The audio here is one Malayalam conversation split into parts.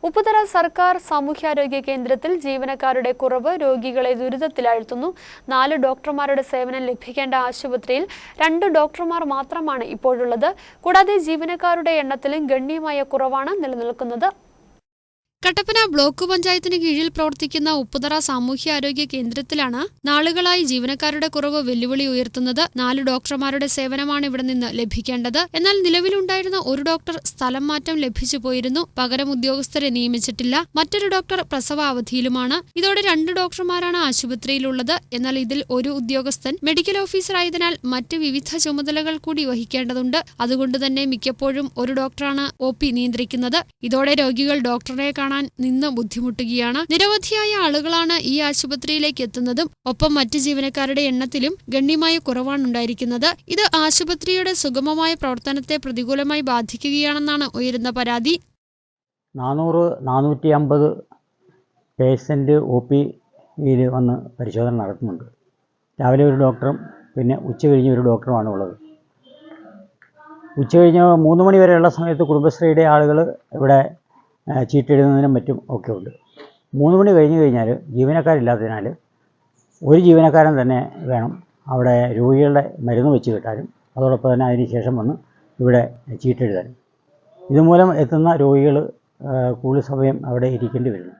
ഉപ്പുതറ സർക്കാർ സാമൂഹ്യാരോഗ്യ കേന്ദ്രത്തിൽ ജീവനക്കാരുടെ കുറവ് രോഗികളെ ദുരിതത്തിലാഴ്ത്തുന്നു. 4 ഡോക്ടർമാരുടെ സേവനം ലഭിക്കേണ്ട ആശുപത്രിയിൽ 2 ഡോക്ടർമാർ മാത്രമാണ് ഇപ്പോഴുള്ളത്. കൂടാതെ ജീവനക്കാരുടെ എണ്ണത്തിലും ഗണ്യമായ കുറവാണ് നിലനിൽക്കുന്നത്. കട്ടപ്പന ബ്ലോക്ക് പഞ്ചായത്തിന് കീഴിൽ പ്രവർത്തിക്കുന്ന ഉപ്പുതറ സാമൂഹ്യാരോഗ്യ കേന്ദ്രത്തിലാണ് നാളുകളായി ജീവനക്കാരുടെ കുറവ് വെല്ലുവിളി ഉയർത്തുന്നത്. 4 ഡോക്ടർമാരുടെ സേവനമാണ് ഇവിടെ നിന്ന് ലഭിക്കേണ്ടത്. എന്നാൽ നിലവിലുണ്ടായിരുന്ന ഒരു ഡോക്ടർ സ്ഥലം മാറ്റം ലഭിച്ചു പോയിരുന്നു. പകരം ഉദ്യോഗസ്ഥരെ നിയമിച്ചിട്ടില്ല. മറ്റൊരു ഡോക്ടർ പ്രസവ അവധിയിലുമാണ്. ഇതോടെ 2 ഡോക്ടർമാരാണ് ആശുപത്രിയിലുള്ളത്. എന്നാൽ ഇതിൽ ഒരു ഉദ്യോഗസ്ഥൻ മെഡിക്കൽ ഓഫീസറായതിനാൽ മറ്റ് വിവിധ ചുമതലകൾ കൂടി വഹിക്കേണ്ടതുണ്ട്. അതുകൊണ്ട് തന്നെ മിക്കപ്പോഴും ഒരു ഡോക്ടറാണ് OP നിയന്ത്രിക്കുന്നത്. ഇതോടെ രോഗികൾ ഡോക്ടറെ നിന്ന് ബുദ്ധിമുട്ടുകയാണ്. നിരവധിയായ ആളുകളാണ് ഈ ആശുപത്രിയിലേക്ക് എത്തുന്നതും ഒപ്പം മറ്റ് ജീവനക്കാരുടെ എണ്ണത്തിലും ഗണ്യമായ കുറവാണുണ്ടായിരിക്കുന്നത്. ഇത് ആശുപത്രിയുടെ സുഗമമായ പ്രവർത്തനത്തെ പ്രതികൂലമായി ബാധിക്കുകയാണെന്നാണ് ഉയരുന്ന പരാതി. 400-450 പേഷ്യൻ്റ് OPയിൽ വന്ന് പരിശോധന നടത്തുന്നുണ്ട്. രാവിലെ ഒരു ഡോക്ടറും പിന്നെ ഉച്ച കഴിഞ്ഞ് ഒരു ഡോക്ടറുമാണ് ഉള്ളത്. ഉച്ച കഴിഞ്ഞ് 3 മണി വരെയുള്ള സമയത്ത് കുടുംബശ്രീയുടെ ആളുകൾ ഇവിടെ ചീട്ടെഴുതുന്നതിനും മറ്റും ഒക്കെ ഉണ്ട്. 3 മണി കഴിഞ്ഞ് കഴിഞ്ഞാൽ ജീവനക്കാരില്ലാത്തതിനാൽ ഒരു ജീവനക്കാരൻ തന്നെ വേണം അവിടെ രോഗികളുടെ മരുന്ന് വെച്ച് കിട്ടാനും അതോടൊപ്പം തന്നെ അതിന് ശേഷം വന്ന് ഇവിടെ ചീട്ടെഴുതാനും. ഇതുമൂലം എത്തുന്ന രോഗികൾ കൂടുതൽ സമയം അവിടെ ഇരിക്കേണ്ടി വരുന്നു.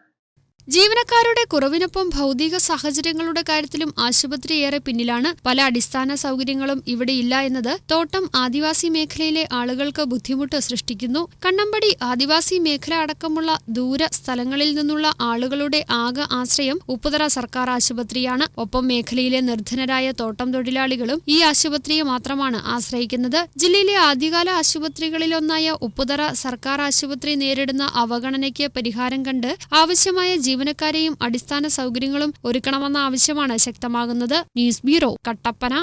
ജീവനക്കാരുടെ കുറവിനൊപ്പം ഭൗതിക സാഹചര്യങ്ങളുടെ കാര്യത്തിലും ആശുപത്രി ഏറെ പിന്നിലാണ്. പല അടിസ്ഥാന സൗകര്യങ്ങളും ഇവിടെയില്ല എന്നത് തോട്ടം ആദിവാസി മേഖലയിലെ ആളുകൾക്ക് ബുദ്ധിമുട്ട് സൃഷ്ടിക്കുന്നു. കണ്ണമ്പടി ആദിവാസി മേഖല അടക്കമുള്ള ദൂര സ്ഥലങ്ങളിൽ നിന്നുള്ള ആളുകളുടെ ആകെ ആശ്രയം ഉപ്പുതറ സർക്കാർ ആശുപത്രിയാണ്. ഒപ്പം മേഖലയിലെ നിർധനരായ തോട്ടം തൊഴിലാളികളും ഈ ആശുപത്രിയെ മാത്രമാണ് ആശ്രയിക്കുന്നത്. ജില്ലയിലെ ആദ്യകാല ആശുപത്രികളിലൊന്നായ ഉപ്പുതറ സർക്കാർ ആശുപത്രി നേരിടുന്ന അവഗണനയ്ക്ക് പരിഹാരം കണ്ട് ആവശ്യമായ ജീവനക്കാരെയും അടിസ്ഥാന സൗകര്യങ്ങളും ഒരുക്കണമെന്ന ആവശ്യമാണ് ശക്തമാകുന്നത്. News bureau, Kattappana.